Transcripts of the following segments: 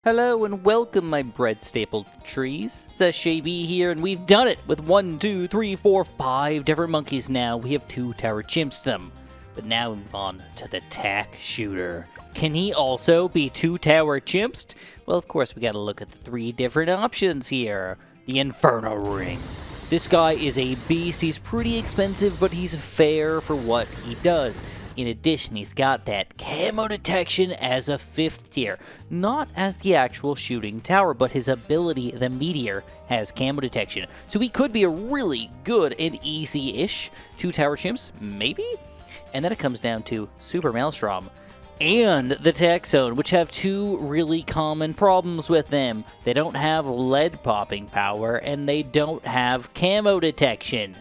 Hello and welcome, my bread-stapled trees. Says Shay B here, and we've done it with 1, 2, 3, 4, 5 different monkeys now. We have 2 tower chimps them. But now we move on to the Tack Shooter. Can he also be 2 tower chimps? Well, of course, we gotta look at the 3 different options here. The Inferno Ring. This guy is a beast. He's pretty expensive, but he's fair for what he does. In addition, he's got that camo detection as a 5th tier. Not as the actual shooting tower, but his ability, the Meteor, has camo detection. So he could be a really good and easy-ish 2 tower chimps, maybe? And then it comes down to Super Maelstrom and the Tech Zone, which have 2 really common problems with them. They don't have lead popping power, and they don't have camo detection.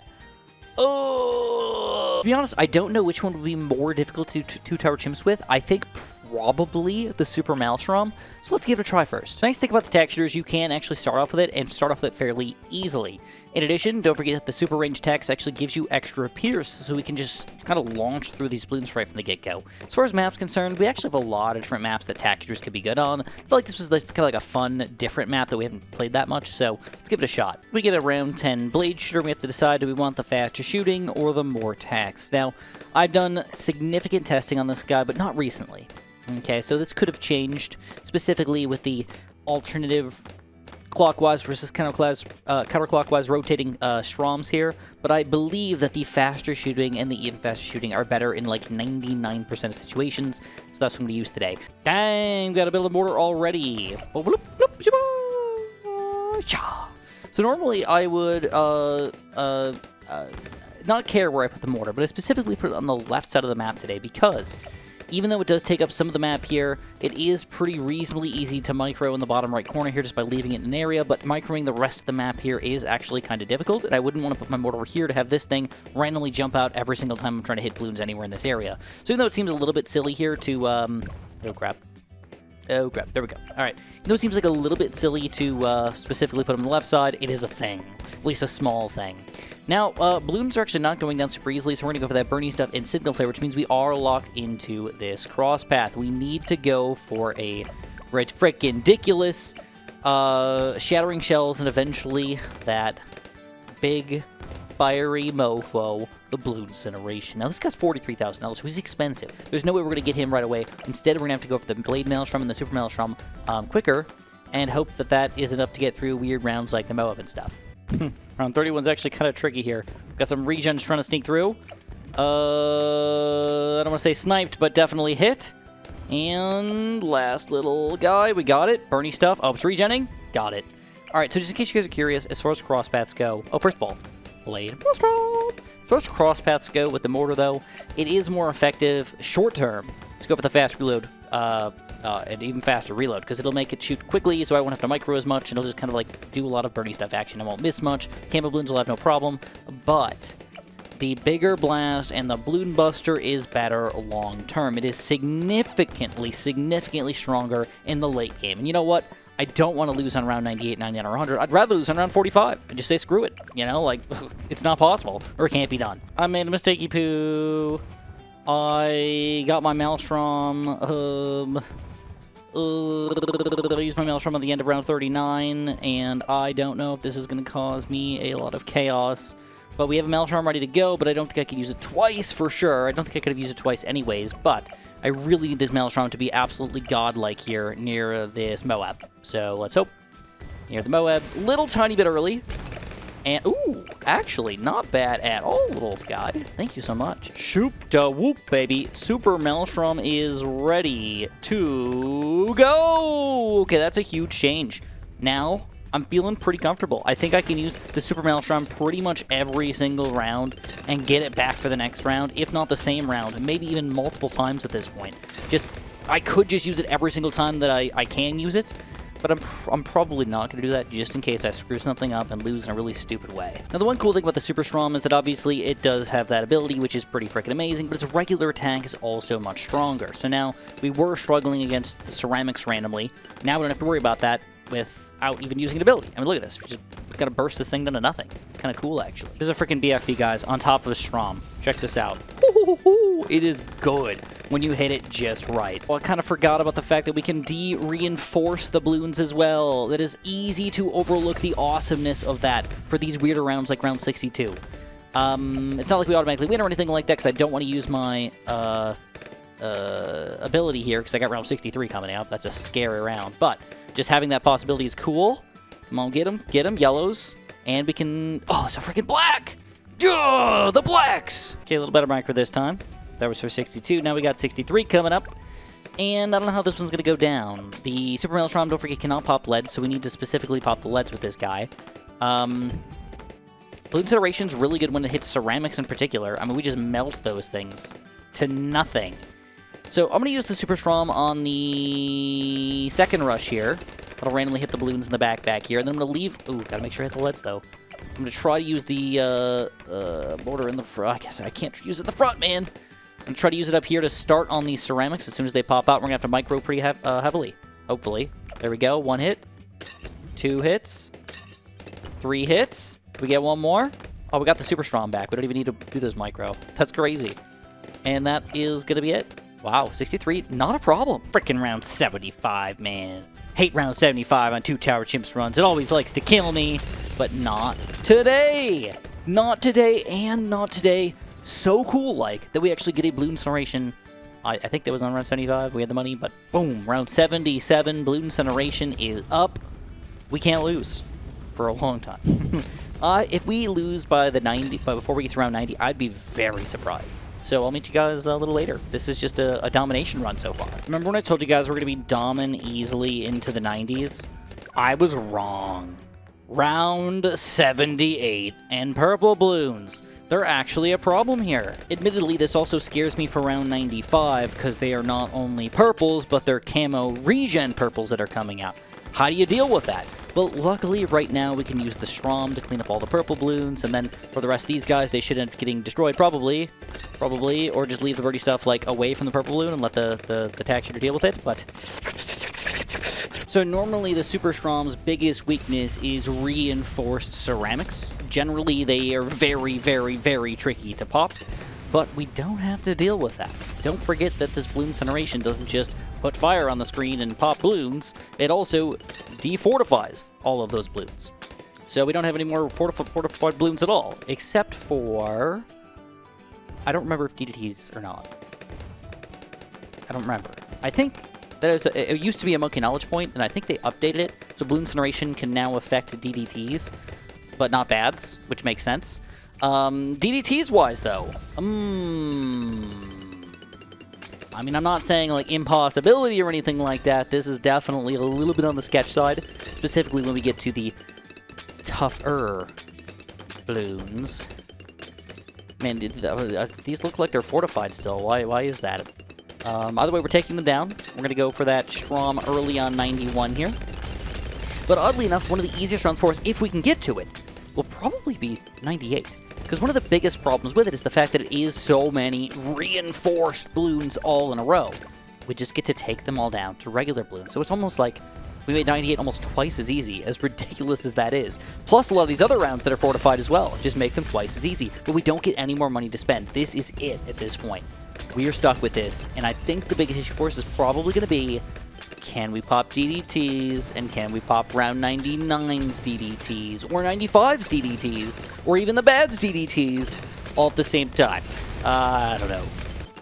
Oh! To be honest, I don't know which one would be more difficult to 2 tower chimps with. I think probably the Super Maelstrom. So let's give it a try first. The nice thing about the Tack Shooters, you can actually start off with it and start off with it fairly easily. In addition, don't forget that the super range Tax actually gives you extra pierce, so we can just kind of launch through these balloons right from the get-go. As far as maps concerned, we actually have a lot of different maps that Tack Shooters could be good on. I feel like this was kind of like a fun, different map that we haven't played that much, so let's give it a shot. We get a round 10 Blade Shooter, we have to decide, do we want the faster shooting or the more tax? Now, I've done significant testing on this guy, but not recently. Okay, so this could have changed, specifically with the alternative clockwise versus counterclockwise rotating Stroms here, but I believe that the faster shooting and the even faster shooting are better in like 99% of situations, so that's what I'm going to use today. Dang, got to build a mortar already. So normally I would not care where I put the mortar, but I specifically put it on the left side of the map today because even though it does take up some of the map here, it is pretty reasonably easy to micro in the bottom right corner here just by leaving it in an area, but microing the rest of the map here is actually kind of difficult, and I wouldn't want to put my mortar over here to have this thing randomly jump out every single time I'm trying to hit balloons anywhere in this area. So even though it seems a little bit silly here to, oh crap, there we go. Alright, even though it seems like a little bit silly to specifically put them on the left side, it is a thing, at least a small thing. Now, balloons are actually not going down super easily, so we're going to go for that Burning Stuff and Signal Flare, which means we are locked into this cross path. We need to go for a ridiculous Shattering Shells and eventually that big fiery mofo, the Balloon Incineration. Now, this guy's $43,000, so he's expensive. There's no way we're going to get him right away. Instead, we're going to have to go for the Blade Maelstrom and the Super Maelstrom quicker and hope that that is enough to get through weird rounds like the Moab and stuff. Round 31's actually kind of tricky here. Got some regens trying to sneak through. I don't want to say sniped, but definitely hit. And last little guy, we got it. Bernie stuff. Oh, it's regenning. Got it. All right, so just in case you guys are curious, as far as cross paths go. Oh, first of all, Blade. First cross paths go with the mortar, though, it is more effective short term. Let's go for the fast reload. And even faster reload, because it'll make it shoot quickly, so I won't have to micro as much, and it'll just kind of like do a lot of Burning Stuff action. I won't miss much. Camo balloons will have no problem, but the bigger blast and the Balloon Buster is better long term. It is significantly stronger in the late game. And you know what? I don't want to lose on round 98, 99, or 100. I'd rather lose on round 45 and just say screw it. You know, like, it's not possible, or it can't be done. I made a mistakey poo. I got my Maelstrom. I used my Maelstrom at the end of round 39, and I don't know if this is going to cause me a lot of chaos. But we have a Maelstrom ready to go, but I don't think I could use it twice for sure. I don't think I could have used it twice anyways, but I really need this Maelstrom to be absolutely godlike here near this Moab. So let's hope. Near the Moab, little tiny bit early. And, ooh, actually, not bad at all, little guy. Thank you so much. Shoop da whoop, baby. Super Maelstrom is ready to go. Okay, that's a huge change. Now, I'm feeling pretty comfortable. I think I can use the Super Maelstrom pretty much every single round and get it back for the next round, if not the same round, maybe even multiple times at this point. I could just use it every single time that I can use it. But I'm probably not going to do that just in case I screw something up and lose in a really stupid way. Now, the one cool thing about the Super Strom is that obviously it does have that ability, which is pretty freaking amazing, but its regular attack is also much stronger. So now, we were struggling against the ceramics randomly. Now we don't have to worry about that without even using an ability. I mean, look at this. We just got to burst this thing down to nothing. It's kind of cool, actually. This is a freaking BFB, guys, on top of a Strom. Check this out. It is good when you hit it just right. Well, I kind of forgot about the fact that we can de-reinforce the balloons as well. That is easy to overlook the awesomeness of that for these weirder rounds like round 62. It's not like we automatically win or anything like that because I don't want to use my ability here because I got round 63 coming out. That's a scary round. But just having that possibility is cool. Come on, get him, yellows. And we can... Oh, it's a freaking black! Yeah, the blacks! Okay, a little better micro this time. That was for 62. Now we got 63 coming up. And I don't know how this one's going to go down. The Super Maelstrom, don't forget, cannot pop leads, so we need to specifically pop the leads with this guy. Balloon Incineration's really good when it hits ceramics in particular. I mean, we just melt those things to nothing. So I'm going to use the Super Strom on the second rush here. That'll randomly hit the balloons in the back here. And then I'm going to leave... Ooh, got to make sure I hit the leads, though. I'm going to try to use the mortar in the front. I guess I can't use it in the front, man. I'm going to try to use it up here to start on these ceramics. As soon as they pop out, we're going to have to micro pretty heavily. Hopefully. There we go. 1 hit. 2 hits. 3 hits. Can we get one more? Oh, we got the Super Strom back. We don't even need to do those micro. That's crazy. And that is going to be it. Wow, 63. Not a problem. Freaking round 75, man. Hate round 75 on 2 Tower Chimps runs. It always likes to kill me. But not today. Not today and not today. So cool, like, that we actually get a Balloon Incineration. I think that was on round 75. We had the money, but boom. Round 77. Balloon Incineration is up. We can't lose for a long time. If we lose by the 90, but before we get to round 90, I'd be very surprised. So I'll meet you guys a little later. This is just a domination run so far. Remember when I told you guys we're going to be doming easily into the 90s? I was wrong. Round 78 and purple balloons. They're actually a problem here. Admittedly, this also scares me for round 95 because they are not only purples, but they're camo regen purples that are coming out. How do you deal with that? Well, luckily, right now, we can use the Strom to clean up all the purple balloons, and then for the rest of these guys, they should end up getting destroyed, probably, or just leave the birdie stuff, like, away from the purple balloon and let the Tack Shooter deal with it, but... So normally, the Super Strom's biggest weakness is reinforced ceramics. Generally, they are very, very, very tricky to pop, but we don't have to deal with that. Don't forget that this Balloon Incineration doesn't just put fire on the screen and pop balloons, it also defortifies all of those balloons. So we don't have any more fortified balloons at all, except for... I don't remember if DDTs or not. I don't remember. I think that it used to be a Monkey Knowledge Point, and I think they updated it, so Balloon Incineration can now affect DDTs, but not bads, which makes sense. DDTs-wise, though, I mean, I'm not saying, like, impossibility or anything like that. This is definitely a little bit on the sketch side, specifically when we get to the tougher balloons. Man, these look like they're fortified still. Why is that? Either way, we're taking them down. We're going to go for that Strom early on 91 here. But oddly enough, one of the easiest rounds for us, if we can get to it, will probably be 98. Because one of the biggest problems with it is the fact that it is so many reinforced balloons all in a row. We just get to take them all down to regular balloons. So it's almost like we made 98 almost twice as easy, as ridiculous as that is. Plus a lot of these other rounds that are fortified as well just make them twice as easy. But we don't get any more money to spend. This is it at this point. We are stuck with this, and I think the biggest issue for us is probably going to be, can we pop DDTs, and can we pop round 99's DDTs, or 95's DDTs, or even the bad's DDTs, all at the same time? I don't know.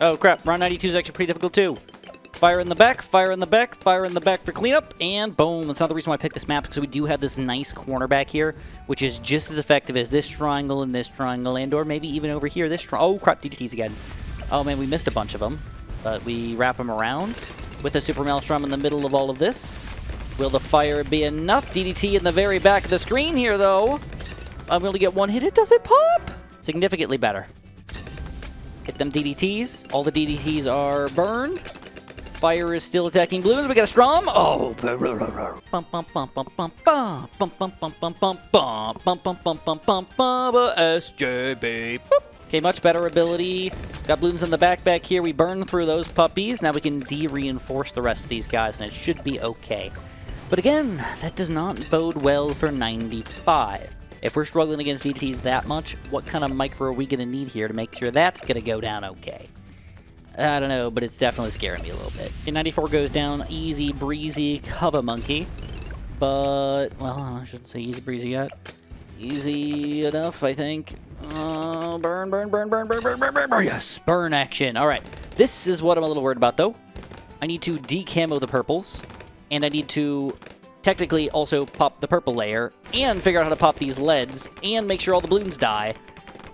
Oh crap, round 92 is actually pretty difficult too. Fire in the back, fire in the back, fire in the back for cleanup, and boom. That's another reason why I picked this map, because we do have this nice corner back here, which is just as effective as this triangle and this triangle, and or maybe even over here, this triangle. Oh crap, DDTs again. Oh man, we missed a bunch of them, but we wrap them around with the Super Maelstrom in the middle of all of this. Will the fire be enough? DDT in the very back of the screen here, though. I'm going to get one hit. It doesn't pop. Significantly better. Hit them DDTs. All the DDTs are burned. Fire is still attacking balloons. We got a Strom. Oh. SJB. Okay, much better ability. Got balloons in the back here. We burn through those puppies. Now we can de-reinforce the rest of these guys, and it should be okay. But again, that does not bode well for 95. If we're struggling against DDTs that much, what kind of micro are we going to need here to make sure that's going to go down okay? I don't know, but it's definitely scaring me a little bit. Okay, 94 goes down, easy breezy, cover monkey. But, well, I shouldn't say easy breezy yet. Easy enough, I think. Burn, burn, burn, burn, burn, burn, burn, burn, burn. Yes, burn action. All right, this is what I'm a little worried about, though. I need to decamo the purples, and I need to technically also pop the purple layer, and figure out how to pop these leads, and make sure all the balloons die.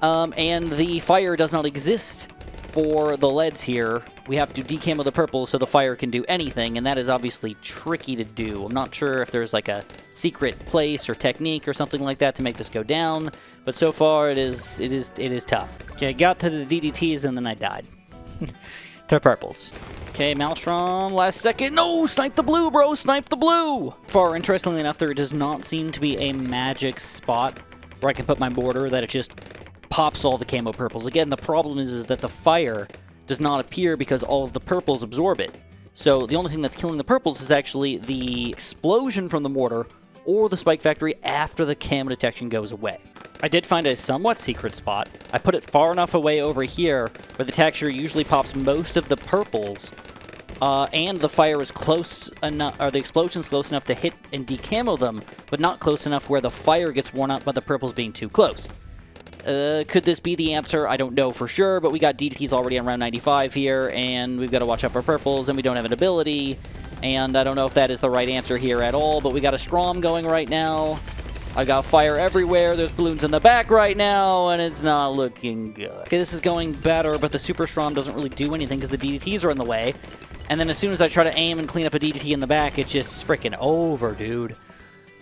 And the fire does not exist for the leads here. We have to decamo the purple so the fire can do anything, and that is obviously tricky to do. I'm not sure if there's like a secret place or technique or something like that to make this go down, but so far it is tough. Okay, I got to the DDTs and then I died. To purples. Okay, Maelstrom, last second. No, snipe the blue, bro, snipe the blue! Far, interestingly enough, there does not seem to be a magic spot where I can put my mortar that it just pops all the camo purples. Again, the problem is that the fire does not appear because all of the purples absorb it. So the only thing that's killing the purples is actually the explosion from the mortar or the spike factory after the camo detection goes away. I did find a somewhat secret spot. I put it far enough away over here where the Tack Shooter usually pops most of the purples, and the fire is close enough, or the explosion's close enough to hit and decamo them, but not close enough where the fire gets worn out by the purples being too close. Could this be the answer? I don't know for sure, but we got DDTs already on round 95 here, and we've got to watch out for purples, and we don't have an ability, and I don't know if that is the right answer here at all, but we got a Strom going right now. I got fire everywhere, there's balloons in the back right now, and it's not looking good. Okay, this is going better, but the Super Strom doesn't really do anything because the DDTs are in the way, and then as soon as I try to aim and clean up a DDT in the back, it's just freaking over, dude.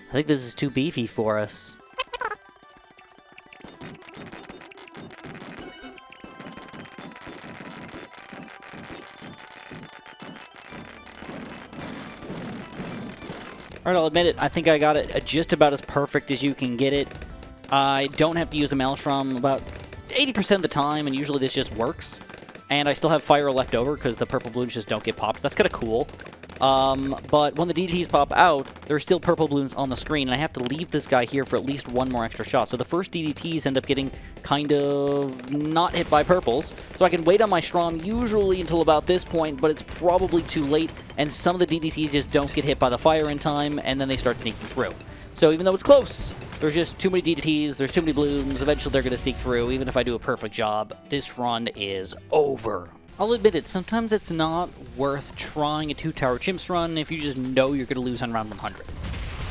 I think this is too beefy for us. Alright, I'll admit it, I think I got it just about as perfect as you can get it. I don't have to use a Maelstrom about 80% of the time, and usually this just works. And I still have fire left over because the purple balloons just don't get popped. That's kind of cool. But when the DDTs pop out, there's still purple balloons on the screen, and I have to leave this guy here for at least one more extra shot. So the first DDTs end up getting kind of not hit by purples. So I can wait on my Strom usually until about this point, but it's probably too late, and some of the DDTs just don't get hit by the fire in time, and then they start sneaking through. So even though it's close, there's just too many DDTs, there's too many balloons, eventually they're going to sneak through. Even if I do a perfect job, this run is over. I'll admit it, sometimes it's not worth trying a 2-tower chimps run if you just know you're going to lose on round 100.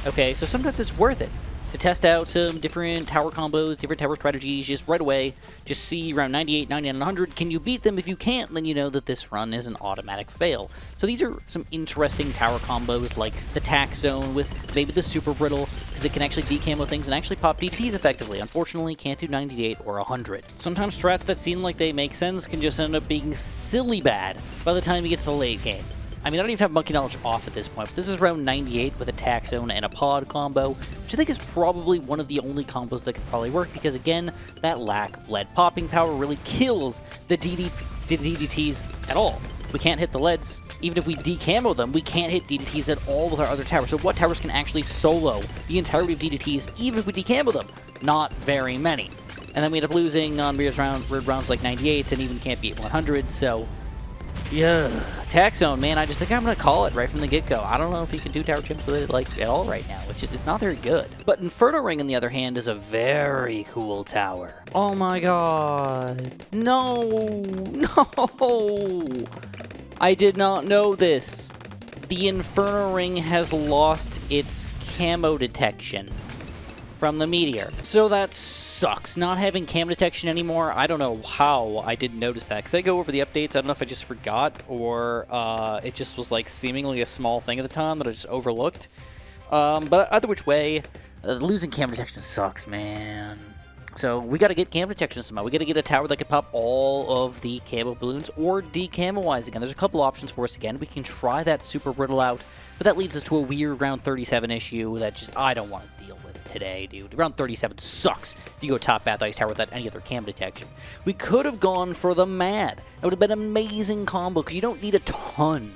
Okay, so sometimes it's worth it to test out some different tower combos, different tower strategies, just right away. Just see round 98, 99, and 100. Can you beat them? If you can't, then you know that this run is an automatic fail. So these are some interesting tower combos, like the Tack Zone with maybe the Super Brittle, because it can actually decamo things and actually pop DDTs effectively. Unfortunately, can't do 98 or 100. Sometimes strats that seem like they make sense can just end up being silly bad by the time you get to the late game. I mean, I don't even have Monkey Knowledge off at this point, but this is round 98 with a Tack Zone and a Pod combo, which I think is probably one of the only combos that could probably work, because again, that lack of lead popping power really kills the DDTs at all. We can't hit the leads. Even if we decamo them, we can't hit DDTs at all with our other towers. So what towers can actually solo the entirety of DDTs, even if we decamo them? Not very many. And then we end up losing on weird rounds like 98, and even can't beat 100, so yeah, Tack Zone, man, I just think I'm going to call it right from the get-go. I don't know if you can do tower chimps with it, like, at all right now. It's not very good. But Inferno Ring, on the other hand, is a very cool tower. Oh my god. No. No. I did not know this. The Inferno Ring has lost its camo detection from the meteor. So that sucks. Not having cam detection anymore, I don't know how I didn't notice that. Because I go over the updates, I don't know if I just forgot or it just was like seemingly a small thing at the time that I just overlooked. But either which way, losing cam detection sucks, man. So we got to get cam detection somehow. We got to get a tower that can pop all of the camo balloons or decamo-wise again. There's a couple options for us again. We can try that Super Brittle out, but that leads us to a weird round 37 issue that just I don't want to deal with today, dude. Round 37 sucks if you go top Bath Ice Tower without any other cam detection. We could have gone for the Mad. It would have been an amazing combo because you don't need a ton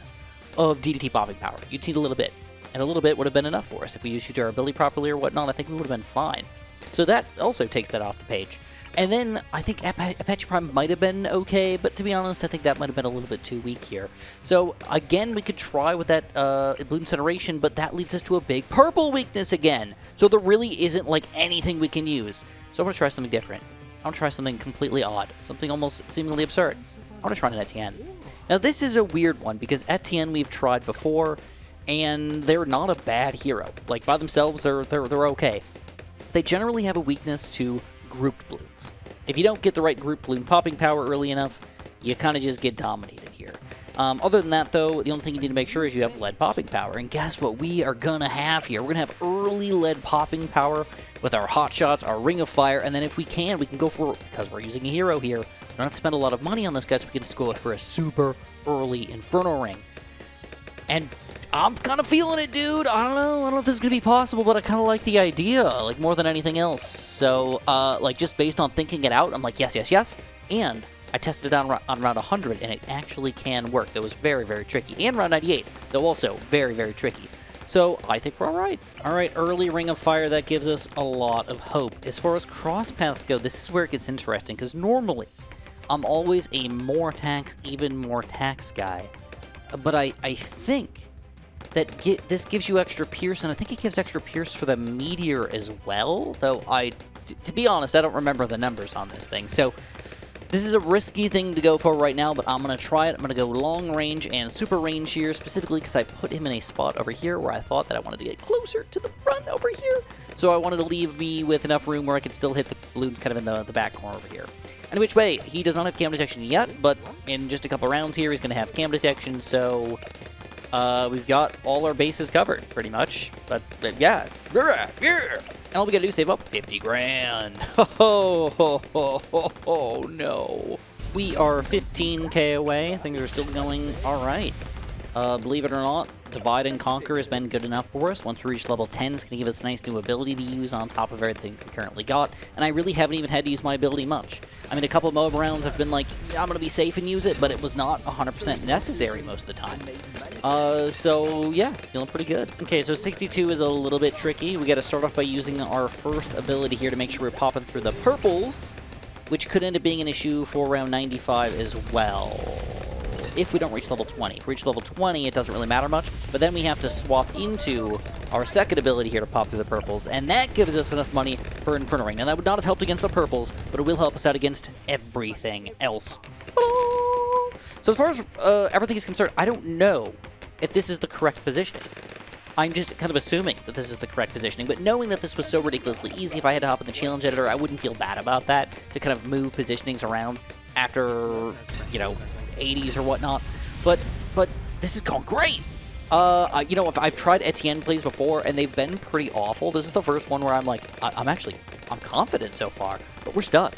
of DDT popping power. You need a little bit, and a little bit would have been enough for us. If we used our ability properly or whatnot, I think we would have been fine. So that also takes that off the page. And then I think Apache Prime might have been okay, but to be honest, I think that might have been a little bit too weak here. So again, we could try with that Bloom Incineration, but that leads us to a big purple weakness again. So there really isn't like anything we can use. So I'm going to try something different. I want to try something completely odd, something almost seemingly absurd. I want to try an Etienne. Now this is a weird one because Etienne we've tried before, and they're not a bad hero. Like by themselves, they're okay. They generally have a weakness to grouped balloons. If you don't get the right group balloon popping power early enough, you kind of just get dominated here. Other than that, though, the only thing you need to make sure is you have lead popping power. And guess what we are going to have here? We're going to have early lead popping power with our hot shots, our ring of fire, and then if we can go for, because we're using a hero here, we don't have to spend a lot of money on this guy, so we can just go for a super early Inferno Ring. And I'm kind of feeling it, dude. I don't know if this is going to be possible, but I kind of like the idea, like, more than anything else. So, like, just based on thinking it out, I'm like, yes, yes, yes. And I tested it on round 100, and it actually can work. That was very, very tricky. And round 98, though also very, very tricky. So, I think we're all right. All right, early Ring of Fire, that gives us a lot of hope. As far as cross paths go, this is where it gets interesting, because normally, I'm always a more tax, even more tax guy. But I think that this gives you extra Pierce, and I think it gives extra Pierce for the Meteor as well, though to be honest, I don't remember the numbers on this thing. So this is a risky thing to go for right now, but I'm going to try it. I'm going to go long range and super range here, specifically because I put him in a spot over here where I thought that I wanted to get closer to the front over here. So I wanted to leave me with enough room where I could still hit the balloons kind of in the back corner over here. And which way, he does not have cam detection yet, but in just a couple rounds here, he's going to have cam detection, so we've got all our bases covered, pretty much. But yeah. And all we got to do is save up 50 grand. Oh, no. We are 15k away. Things are still going all right. Believe it or not, Divide and Conquer has been good enough for us. Once we reach level 10, it's going to give us a nice new ability to use on top of everything we currently got. And I really haven't even had to use my ability much. I mean, a couple of MOAB rounds have been like, I'm going to be safe and use it, but it was not 100% necessary most of the time. So yeah, feeling pretty good. Okay, so 62 is a little bit tricky. We got to start off by using our first ability here to make sure we're popping through the purples, which could end up being an issue for round 95 as well, if we don't reach level 20. If we reach level 20, it doesn't really matter much, but then we have to swap into our second ability here to pop through the purples, and that gives us enough money for Inferno Ring. Now, that would not have helped against the purples, but it will help us out against everything else. So as far as everything is concerned, I don't know if this is the correct positioning. I'm just kind of assuming that this is the correct positioning, but knowing that this was so ridiculously easy, if I had to hop in the challenge editor, I wouldn't feel bad about that, to kind of move positionings around after, you know, 80s or whatnot. But this has gone great. You know, if I've tried Etienne plays before, and they've been pretty awful. This is the first one where I'm like, I'm confident so far, but we're stuck.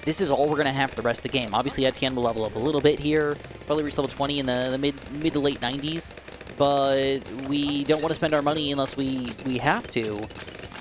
This is all we're going to have for the rest of the game. Obviously, Etienne will level up a little bit here, probably reach level 20 in the mid to late 90s, but we don't want to spend our money unless we have to,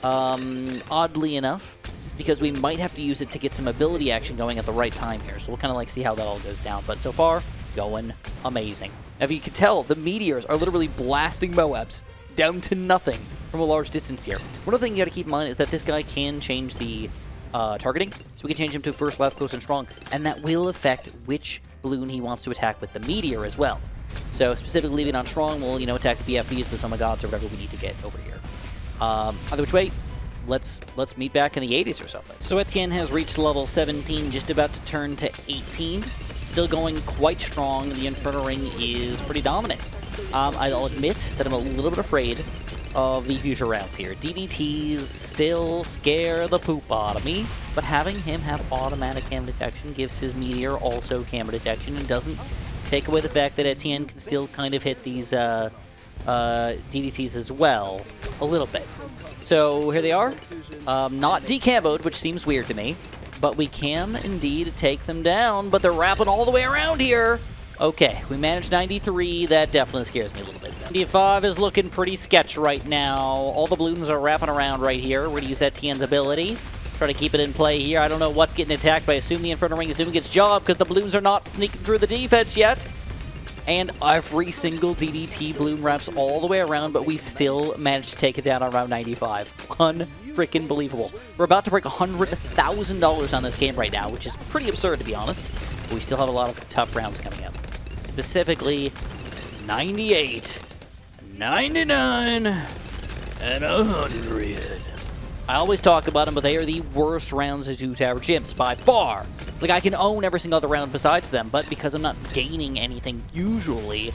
oddly enough, because we might have to use it to get some ability action going at the right time here. So we'll kind of like see how that all goes down. But so far, going amazing. Now, if you can tell, the meteors are literally blasting MOABs down to nothing from a large distance here. One other thing you got to keep in mind is that this guy can change the targeting, so we can change him to first, last, close, and strong, and that will affect which balloon he wants to attack with the meteor as well. So specifically leaving on strong, we'll, you know, attack the BFBs with some gods or whatever we need to get over here. Either which way, let's meet back in the 80s or something. So Etienne has reached level 17, just about to turn to 18. Still going quite strong. The Inferno Ring is pretty dominant. I'll admit that I'm a little bit afraid of the future rounds here. DDTs still scare the poop out of me, but having him have automatic cam detection gives his meteor also cam detection and doesn't take away the fact that Etienne can still kind of hit these DDTs as well a little bit. So here they are, not decamboed, which seems weird to me, but we can indeed take them down, but they're wrapping all the way around here. Okay, we managed 93. That definitely scares me a little bit. 95 is looking pretty sketch right now. All the balloons are wrapping around right here. We're going to use Etienne's ability. Try to keep it in play here. I don't know what's getting attacked, but I assume the Inferno Ring is doing its job because the balloons are not sneaking through the defense yet. and every single DDT bloom wraps all the way around, but we still managed to take it down on round 95. Unfreaking believable. We're about to break $100,000 on this game right now, which is pretty absurd to be honest, but we still have a lot of tough rounds coming up. Specifically, 98, 99, and 100. I always talk about them, but they are the worst rounds of 2 Tower Gyms by far. Like, I can own every single other round besides them, but because I'm not gaining anything usually,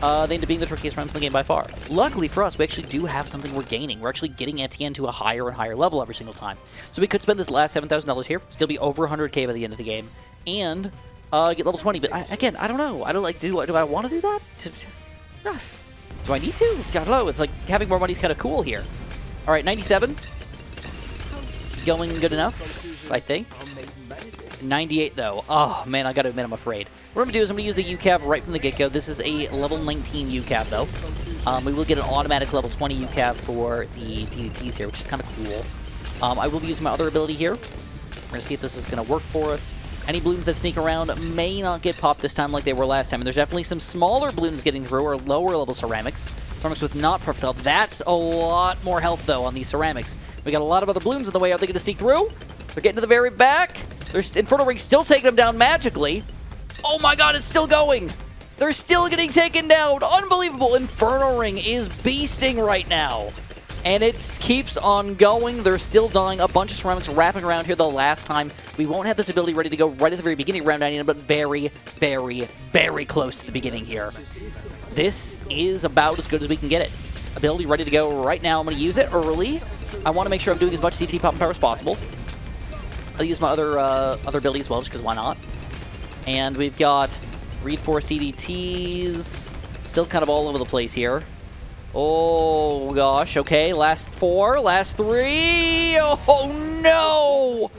they end up being the trickiest rounds in the game by far. Luckily for us, we actually do have something we're gaining. We're actually getting Etienne to a higher and higher level every single time. So we could spend this last $7,000 here, still be over 100K by the end of the game, and get level 20. But again, I don't know. I don't like. Do I want to do that? Do I need to? I don't know. It's like having more money is kind of cool here. All right, 97. Going good enough, I think. 98 though. Oh man, I gotta admit I'm afraid. What I'm gonna do is I'm gonna use the UCAV right from the get-go. This is a level 19 UCAV though. We will get an automatic level 20 UCAV for the DDTs here, which is kind of cool. I will be using my other ability here. We're gonna see if this is gonna work for us. Any blooms that sneak around may not get popped this time like they were last time. And there's definitely some smaller blooms getting through, or lower level ceramics. Ceramics with not perfect health. That's a lot more health though on these ceramics. We got a lot of other blooms in the way. Are they gonna sneak through? They're getting to the very back. There's Inferno Ring still taking them down magically. Oh my god, it's still going. They're still getting taken down. Unbelievable. Inferno Ring is beasting right now. And it keeps on going. They're still dying. A bunch of ceramics wrapping around here the last time. We won't have this ability ready to go right at the very beginning of round 99, but very, very, very close to the beginning here. This is about as good as we can get it. Ability ready to go right now. I'm going to use it early. I want to make sure I'm doing as much CDT pop and power as possible. I'll use my other ability as well, just because why not? And we've got Reinforced DDTs. Still kind of all over the place here. Oh, gosh. Okay, last 4, last 3. Oh, no!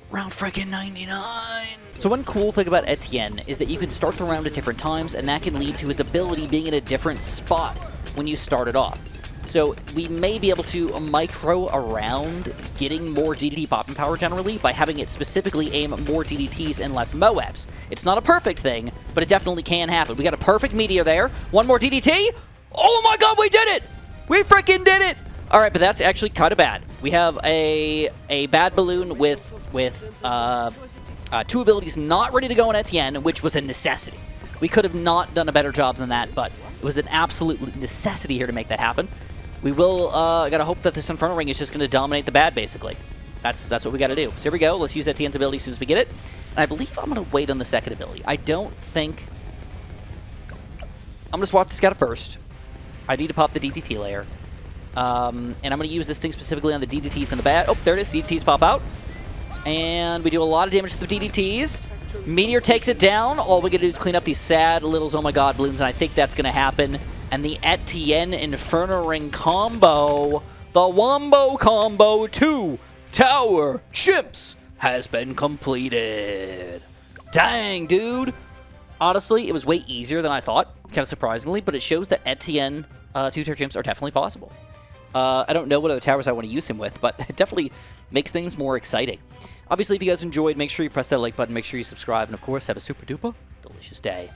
Round frickin' 99. So one cool thing about Etienne is that you can start the round at different times, and that can lead to his ability being in a different spot when you start it off. So we may be able to micro around getting more DDT popping power generally by having it specifically aim more DDTs and less Moabs. It's not a perfect thing, but it definitely can happen. We got a perfect meteor there. One more DDT. Oh my god, we did it! We freaking did it! All right, but that's actually kind of bad. We have a bad balloon with 2 abilities not ready to go in Etienne, which was a necessity. We could have not done a better job than that, but it was an absolute necessity here to make that happen. We will gotta hope that this Inferno Ring is just gonna dominate the bad, basically. That's what we gotta do. So here we go. Let's use Etienne's ability as soon as we get it. And I believe I'm gonna wait on the second ability. I don't think I'm gonna swap this guy first. I need to pop the DDT layer. And I'm gonna use this thing specifically on the DDTs in the bad. Oh, there it is. DDTs pop out. And we do a lot of damage to the DDTs. Meteor takes it down. All we gotta do is clean up these sad little oh my god balloons, and I think that's gonna happen. And the Etienne Inferno Ring combo, the Wombo combo 2 Tower Chimps, has been completed. Dang, dude. Honestly, it was way easier than I thought, kind of surprisingly, but it shows that Etienne 2 Tower Chimps are definitely possible. I don't know what other towers I want to use him with, but it definitely makes things more exciting. Obviously, if you guys enjoyed, make sure you press that like button, make sure you subscribe, and of course, have a super duper delicious day.